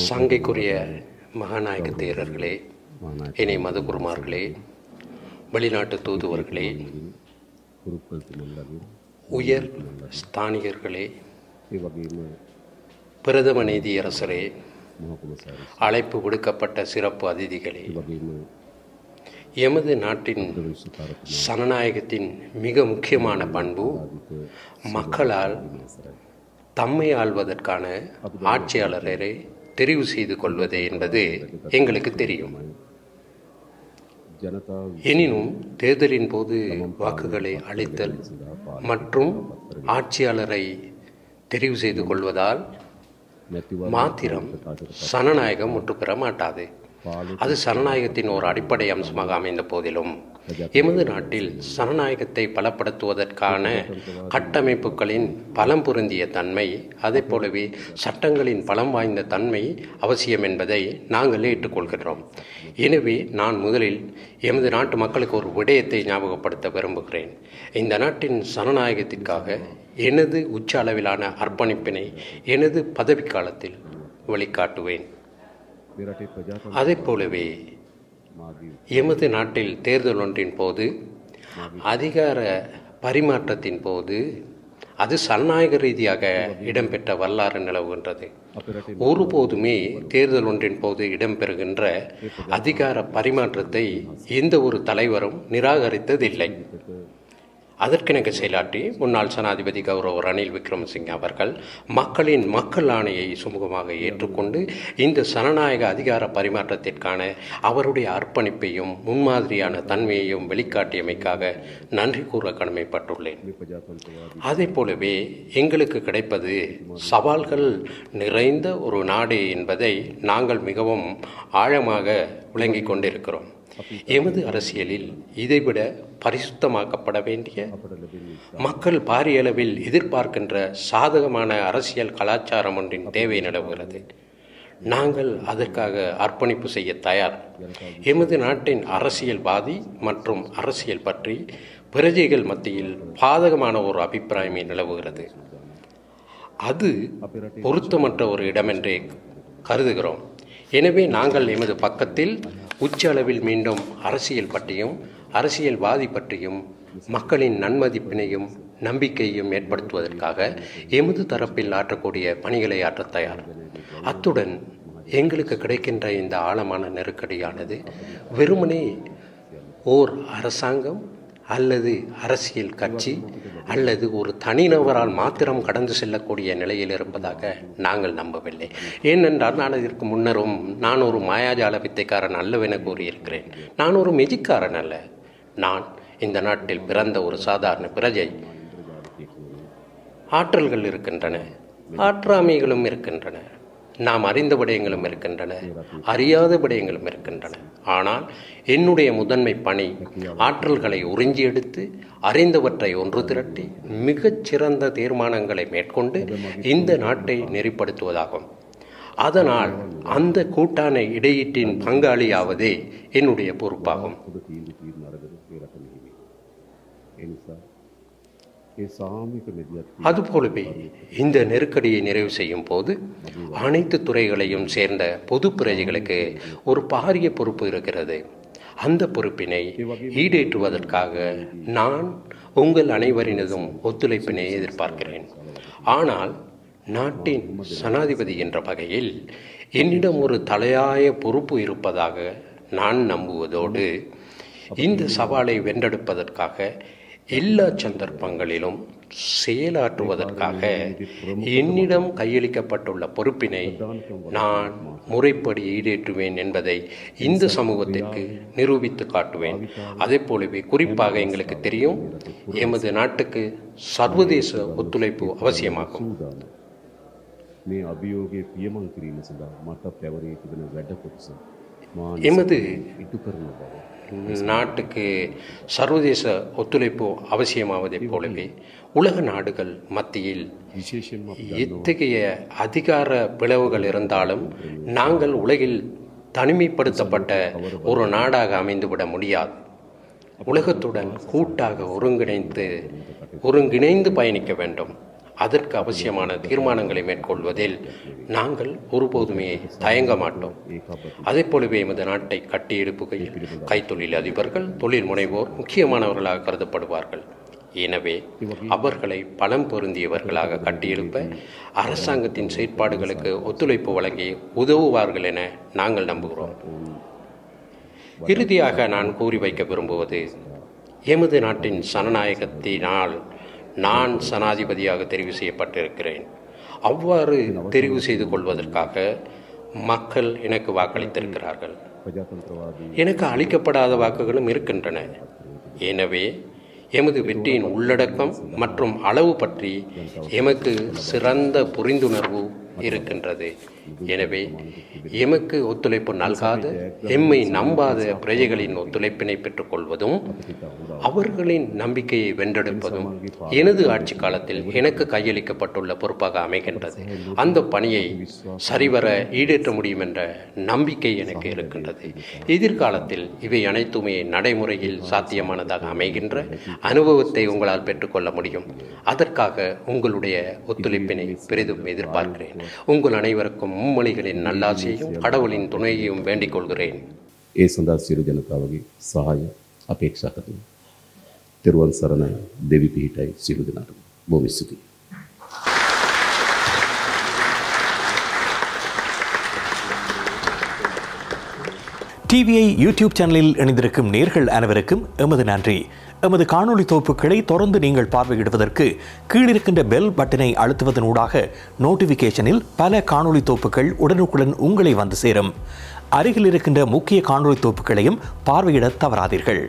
சங்கைக்குரிய மகாநாயக தேரர்களே, இணை மதகுருமார்களே, வெளிநாட்டு தூதுவர்களே, உயர் ஸ்தானிகர்களே, பிரதம நீதியரசரே, அழைப்பு விடுக்கப்பட்ட சிறப்பு அதிதிகளே, எமது நாட்டின் சனநாயகத்தின் மிக முக்கியமான பண்பு மக்களால் தம்மை ஆள்வதற்கான ஆட்சியாளரை தெரிவு செய்து கொள்வது என்பது எங்களுக்கு தெரியும். எனினும் தேர்தலின் போது வாக்குகளை அளித்தல் மற்றும் ஆட்சியாளரை தெரிவு செய்து கொள்வதால் மாத்திரம் சனநாயகம் முற்று பெற மாட்டாது. அது சனநாயகத்தின் ஒரு அடிப்படை அம்சமாக அமைந்த போதிலும் எமது நாட்டில் சனநாயகத்தை பலப்படுத்துவதற்கான கட்டமைப்புகளின் பலம் பொருந்திய தன்மை, அதே போலவே சட்டங்களின் பலம் வாய்ந்த தன்மை அவசியம் என்பதை நாங்கள் ஏற்றுக்கொள்கிறோம். எனவே நான் முதலில் எமது நாட்டு மக்களுக்கு ஒரு விடயத்தை ஞாபகப்படுத்த விரும்புகிறேன். இந்த நாட்டின் சனநாயகத்திற்காக எனது உச்ச அளவிலான அர்ப்பணிப்பினை எனது பதவிக்காலத்தில் வெளிக்காட்டுவேன். அதே போலவே எமது நாட்டில் தேர்தல் ஒன்றின் போது அதிகார பரிமாற்றத்தின் போது அது சனநாயக ரீதியாக இடம்பெற்ற வரலாறு நிலவுகின்றது. ஒருபோதுமே தேர்தல் ஒன்றின் போது இடம்பெறுகின்ற அதிகார பரிமாற்றத்தை எந்த ஒரு தலைவரும் நிராகரித்ததில்லை. அதற்கெனக்கு செயலாற்றி முன்னாள் ஜனாதிபதி கௌரவ ரணில் விக்ரமசிங்கே அவர்கள் மக்கள் ஆணையை சுமூகமாக ஏற்றுக்கொண்டு இந்த ஜனநாயக அதிகார பரிமாற்றத்திற்கான அவருடைய அர்ப்பணிப்பையும் முன்மாதிரியான தன்மையையும் வெளிக்காட்டியமைக்காக நன்றி கூற கடமைப்பட்டுள்ளேன். அதே போலவே எங்களுக்கு கிடைப்பது சவால்கள் நிறைந்த ஒரு நாடு என்பதை நாங்கள் மிகவும் ஆழமாக விளங்கிக் கொண்டிருக்கிறோம். எமது அரசியலில் இதைவிட பரிசுத்தமாக்கப்பட வேண்டிய, மக்கள் பாரிய அளவில் எதிர்பார்க்கின்ற சாதகமான அரசியல் கலாச்சாரம் ஒன்றின் தேவை நிலவுகிறது. நாங்கள் அதற்காக அர்ப்பணிப்பு செய்ய தயார். எமது நாட்டின் அரசியல்வாதி மற்றும் அரசியல் பற்றி பிரஜைகள் மத்தியில் பாதகமான ஒரு அபிப்பிராயமே நிலவுகிறது. அது பொருத்தமற்ற ஒரு இடமென்றே கருதுகிறோம். எனவே நாங்கள் எமது பக்கத்தில் உச்ச அளவில் மீண்டும் அரசியல் பற்றியும் அரசியல்வாதி பற்றியும் மக்களின் நன்மதிப்பினையும் நம்பிக்கையும் ஏற்படுத்துவதற்காக எமது தரப்பில் ஆற்றக்கூடிய பணிகளை ஆற்ற தயார். அத்துடன் எங்களுக்கு கிடைக்கின்ற இந்த ஆழமான நெருக்கடியானது வெறுமனே ஓர் அரசாங்கம் அல்லது அரசியல் கட்சி அல்லது ஒரு தனிநபரால் மாத்திரம் கடந்து செல்லக்கூடிய நிலையில் இருப்பதாக நாங்கள் நம்பவில்லை. ஏனென்றால் நான் இதற்கு முன்னரும் நான் ஒரு மாயாஜால வித்தைக்காரன் அல்லவென கூறியிருக்கிறேன். நான் ஒரு மெஜிக்காரன் அல்ல. நான் இந்த நாட்டில் பிறந்த ஒரு சாதாரண பிரஜை. ஆற்றல்கள் இருக்கின்றன, ஆற்றாமைகளும் இருக்கின்றன, நாம் அறிந்த விடயங்களும் இருக்கின்றன, அறியாத விடயங்களும் இருக்கின்றன. ஆனால் என்னுடைய முதன்மை பணி ஆற்றல்களை உறிஞ்சி எடுத்து அறிந்தவற்றை ஒன்று திரட்டி மிகச்சிறந்த தீர்மானங்களை மேற்கொண்டு இந்த நாட்டை நெறிப்படுத்துவதாகும். அதனால் அந்த கூட்டான இடையீட்டின் பங்காளியாவதே என்னுடைய பொறுப்பாகும். அதுபோலவே இந்த நெருக்கடியை நிறைவு செய்யும் போது அனைத்து துறைகளையும் சேர்ந்த பொது பிரஜைகளுக்கு ஒரு பாரிய பொறுப்பு இருக்கிறது. அந்த பொறுப்பினை ஈடேற்றுவதற்காக நான் உங்கள் அனைவரினதும் ஒத்துழைப்பினை எதிர்பார்க்கிறேன். ஆனால் நாட்டின் ஜனாதிபதி என்ற வகையில் என்னிடம் ஒரு தலையாய பொறுப்பு இருப்பதாக நான் நம்புவதோடு இந்த சவாலை வென்றெடுப்பதற்காக எல்லா சந்தர்ப்பங்களிலும் செயலாற்றுவதற்காக என்னிடம் கையளிக்கப்பட்டுள்ள பொறுப்பினை நான் முறைப்படி ஈடேற்றுவேன் என்பதை இந்த சமூகத்திற்கு நிரூபித்து காட்டுவேன். அதே போலவே குறிப்பாக எங்களுக்கு தெரியும், எமது நாட்டுக்கு சர்வதேச ஒத்துழைப்பு அவசியமாகும். எமது நாட்டுக்கு சர்வதேச ஒத்துழைப்பு அவசியமாவதைப் போலவே உலக நாடுகள் மத்தியில் எத்தகைய அதிகார பிளவுகள் இருந்தாலும் நாங்கள் உலகில் தனிமைப்படுத்தப்பட்ட ஒரு நாடாக அமைந்துவிட முடியாது. உலகத்துடன் கூட்டாக ஒருங்கிணைந்து பயணிக்க வேண்டும். அதற்கு அவசியமான தீர்மானங்களை மேற்கொள்வதில் நாங்கள் ஒருபோதுமே தயங்க மாட்டோம். அதே போலவே எமது நாட்டை கட்டியெழுப்புகையில் கைத்தொழில் அதிபர்கள், தொழில் முனைவோர் முக்கியமானவர்களாக கருதப்படுவார்கள். எனவே அவர்களை பலம் பொருந்தியவர்களாக கட்டியெழுப்ப அரசாங்கத்தின் செயற்பாடுகளுக்கு ஒத்துழைப்பு வழங்கி உதவுவார்கள் என நாங்கள் நம்புகிறோம். இறுதியாக நான் கூறி வைக்க விரும்புவது, எமது நாட்டின் ஜனநாயகத்தினால் நான் ஜனாதிபதியாக தெரிவு செய்யப்பட்டிருக்கிறேன். அவ்வாறு தெரிவு செய்து கொள்வதற்காக மக்கள் எனக்கு வாக்களித்திருக்கிறார்கள். எனக்கு அளிக்கப்படாத வாக்குகளும் இருக்கின்றன. எனவே எமது வெற்றியின் உள்ளடக்கம் மற்றும் அளவு பற்றி எமக்கு சிறந்த புரிந்துணர்வு இருக்கின்றது. எனவே எமக்கு ஒத்துழைப்பு நல்காத, எம்மை நம்பாத பிரஜைகளின் ஒத்துழைப்பினை பெற்றுக்கொள்வதும் அவர்களின் நம்பிக்கையை வென்றெடுப்பதும் எனது ஆட்சி காலத்தில் எனக்கு கையளிக்கப்பட்டுள்ள பொறுப்பாக அமைகின்றது. அந்த பணியை சரிவர ஈடேற்ற முடியும் என்ற நம்பிக்கை எனக்கு இருக்கின்றது. எதிர்காலத்தில் இவை அனைத்துமே நடைமுறையில் சாத்தியமானதாக அமைகின்ற அனுபவத்தை உங்களால் பெற்றுக்கொள்ள முடியும். அதற்காக உங்களுடைய ஒத்துழைப்பினை பெரிதும் எதிர்பார்க்கிறேன். உங்கள் අனைவருக்கும் மும்மொழிகளின் நல்லாசியையும் கடவுளின் துணையையும் வேண்டிக் கொள்கிறேன். ඒ සඳහා සියලු ජනතාවගේ සහාය අපේක්ෂා කරමි. තෙරුවන් සරණයි. දෙවි පිහිටයි සියලු දෙනාටම. බොහොම ස්තුතියි. டிவிஐ யூடியூப் சேனலில் இணைந்திருக்கும் நேர்கள் அனைவருக்கும் எமது நன்றி. எமது காணொளி தொகுப்புகளை தொடர்ந்து நீங்கள் பார்வையிடுவதற்கு கீழிருக்கின்ற பெல் பட்டனை அழுத்துவதனூடாக நோட்டிஃபிகேஷனில் பல காணொளி தொகுப்புகள் உடனுக்குடன் உங்களை வந்து சேரும். அருகில் இருக்கின்ற முக்கிய காணொளி தொகுப்புகளையும் பார்வையிட தவறாதீர்கள்.